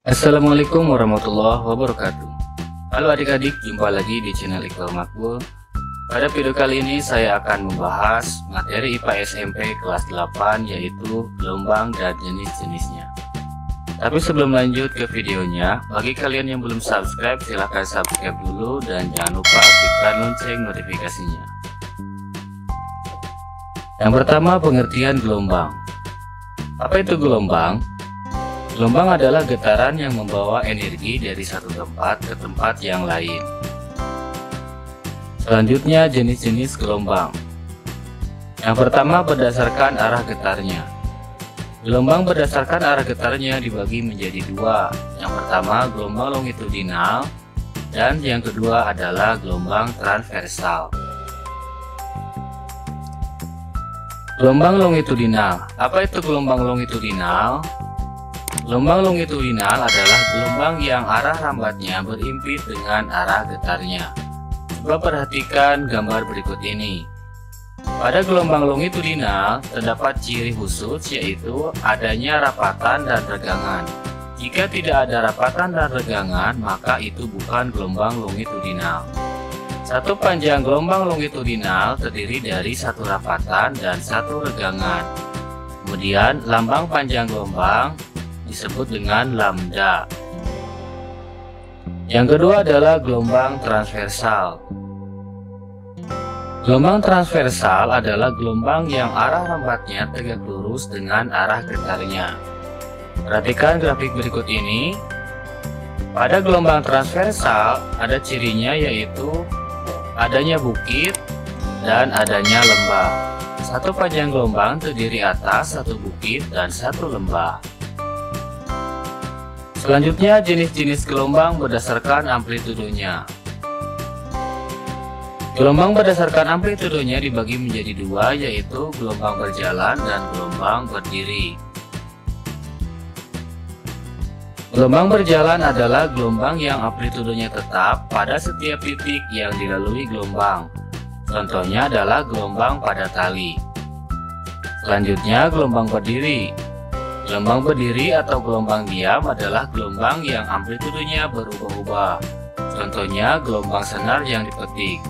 Assalamualaikum warahmatullahi wabarakatuh. Halo adik-adik, jumpa lagi di channel Iqbal Makbul. Pada video kali ini saya akan membahas materi IPA SMP kelas 8, yaitu gelombang dan jenis-jenisnya. Tapi sebelum lanjut ke videonya, bagi kalian yang belum subscribe, silahkan subscribe dulu dan jangan lupa aktifkan lonceng notifikasinya. Yang pertama, pengertian gelombang. Apa itu gelombang? Gelombang adalah getaran yang membawa energi dari satu tempat ke tempat yang lain. Selanjutnya, jenis-jenis gelombang. Yang pertama, berdasarkan arah getarnya. Gelombang berdasarkan arah getarnya dibagi menjadi dua. Yang pertama, gelombang longitudinal, dan yang kedua adalah gelombang transversal. Gelombang longitudinal. Apa itu gelombang longitudinal? Gelombang longitudinal adalah gelombang yang arah rambatnya berimpit dengan arah getarnya. Coba perhatikan gambar berikut ini. Pada gelombang longitudinal terdapat ciri khusus, yaitu adanya rapatan dan regangan. Jika tidak ada rapatan dan regangan, maka itu bukan gelombang longitudinal. Satu panjang gelombang longitudinal terdiri dari satu rapatan dan satu regangan. Kemudian lambang panjang gelombang disebut dengan lambda. Yang kedua adalah gelombang transversal. Gelombang transversal adalah gelombang yang arah rambatnya tegak lurus dengan arah getarnya. Perhatikan grafik berikut ini. Pada gelombang transversal ada cirinya, yaitu adanya bukit dan adanya lembah. Satu panjang gelombang terdiri atas satu bukit dan satu lembah. Selanjutnya, jenis-jenis gelombang berdasarkan amplitudenya. Gelombang berdasarkan amplitudenya dibagi menjadi dua, yaitu gelombang berjalan dan gelombang berdiri. Gelombang berjalan adalah gelombang yang amplitudenya tetap pada setiap titik yang dilalui gelombang. Contohnya adalah gelombang pada tali. Selanjutnya, gelombang berdiri. Gelombang berdiri atau gelombang diam adalah gelombang yang amplitudenya berubah-ubah. Contohnya gelombang senar yang dipetik.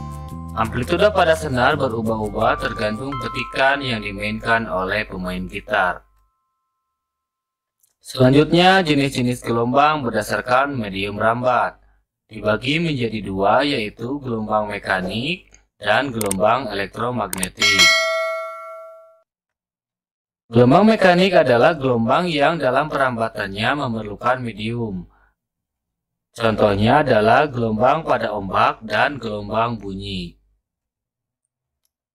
Amplitude pada senar berubah-ubah tergantung petikan yang dimainkan oleh pemain gitar. Selanjutnya, jenis-jenis gelombang berdasarkan medium rambat. Dibagi menjadi dua, yaitu gelombang mekanik dan gelombang elektromagnetik. Gelombang mekanik adalah gelombang yang dalam perambatannya memerlukan medium. Contohnya adalah gelombang pada ombak dan gelombang bunyi.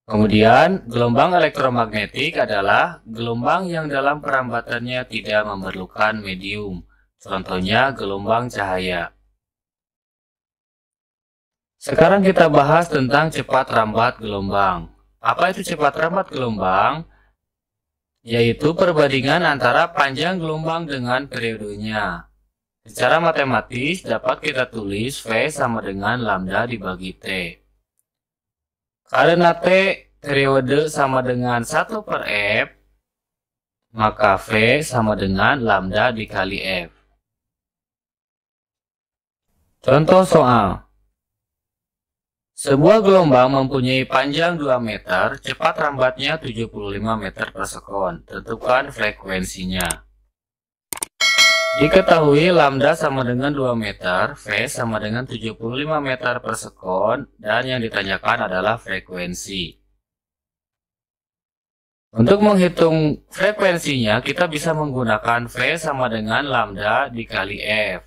Kemudian, gelombang elektromagnetik adalah gelombang yang dalam perambatannya tidak memerlukan medium. Contohnya gelombang cahaya. Sekarang kita bahas tentang cepat rambat gelombang. Apa itu cepat rambat gelombang? Yaitu perbandingan antara panjang gelombang dengan periodenya. Secara matematis dapat kita tulis V sama dengan lambda dibagi T. Karena T periode sama dengan 1 per F, maka V sama dengan lambda dikali F. Contoh soal. Sebuah gelombang mempunyai panjang 2 meter, cepat rambatnya 75 meter per sekon. Tentukan frekuensinya. Diketahui lambda sama dengan 2 meter, V sama dengan 75 meter per sekon, dan yang ditanyakan adalah frekuensi. Untuk menghitung frekuensinya, kita bisa menggunakan V sama dengan lambda dikali F.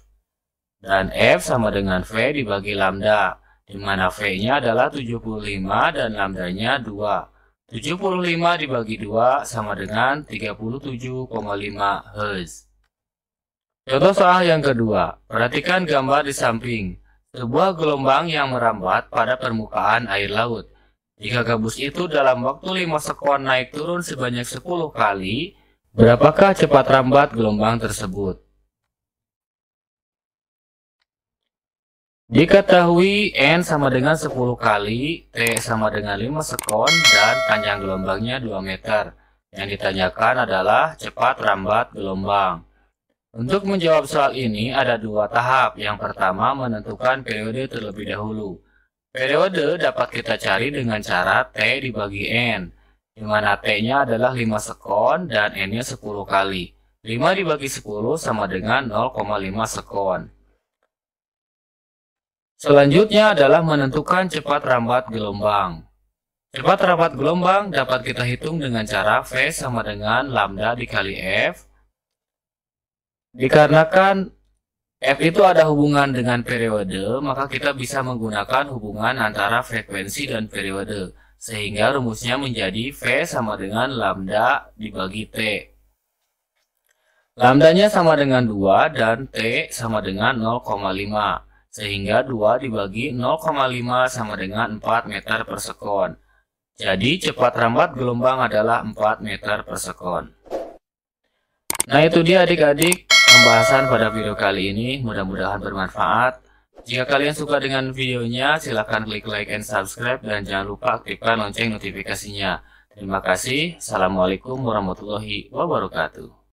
Dan F sama dengan V dibagi lambda, di mana V-nya adalah 75 dan lambdanya 2. 75 dibagi 2 sama dengan 37,5 Hz. Contoh soal yang kedua. Perhatikan gambar di samping. Sebuah gelombang yang merambat pada permukaan air laut. Jika gabus itu dalam waktu 5 sekon naik turun sebanyak 10 kali, berapakah cepat rambat gelombang tersebut? Diketahui N sama dengan 10 kali, T sama dengan 5 sekon, dan panjang gelombangnya 2 meter. Yang ditanyakan adalah cepat rambat gelombang. Untuk menjawab soal ini ada dua tahap. Yang pertama menentukan periode terlebih dahulu. Periode dapat kita cari dengan cara T dibagi N, di mana T-nya adalah 5 sekon dan N-nya 10 kali. 5 dibagi 10 sama dengan 0,5 sekon. Selanjutnya adalah menentukan cepat rambat gelombang. Cepat rambat gelombang dapat kita hitung dengan cara V sama dengan lambda dikali F. Dikarenakan F itu ada hubungan dengan periode, maka kita bisa menggunakan hubungan antara frekuensi dan periode, sehingga rumusnya menjadi V sama dengan lambda dibagi T. Lambdanya sama dengan 2 dan T sama dengan 0,5, sehingga 2 dibagi 0,5 sama dengan 4 meter per sekon. Jadi cepat rambat gelombang adalah 4 meter per sekon. Nah itu dia adik-adik pembahasan pada video kali ini, mudah-mudahan bermanfaat. Jika kalian suka dengan videonya, silahkan klik like and subscribe dan jangan lupa aktifkan lonceng notifikasinya. Terima kasih. Assalamualaikum warahmatullahi wabarakatuh.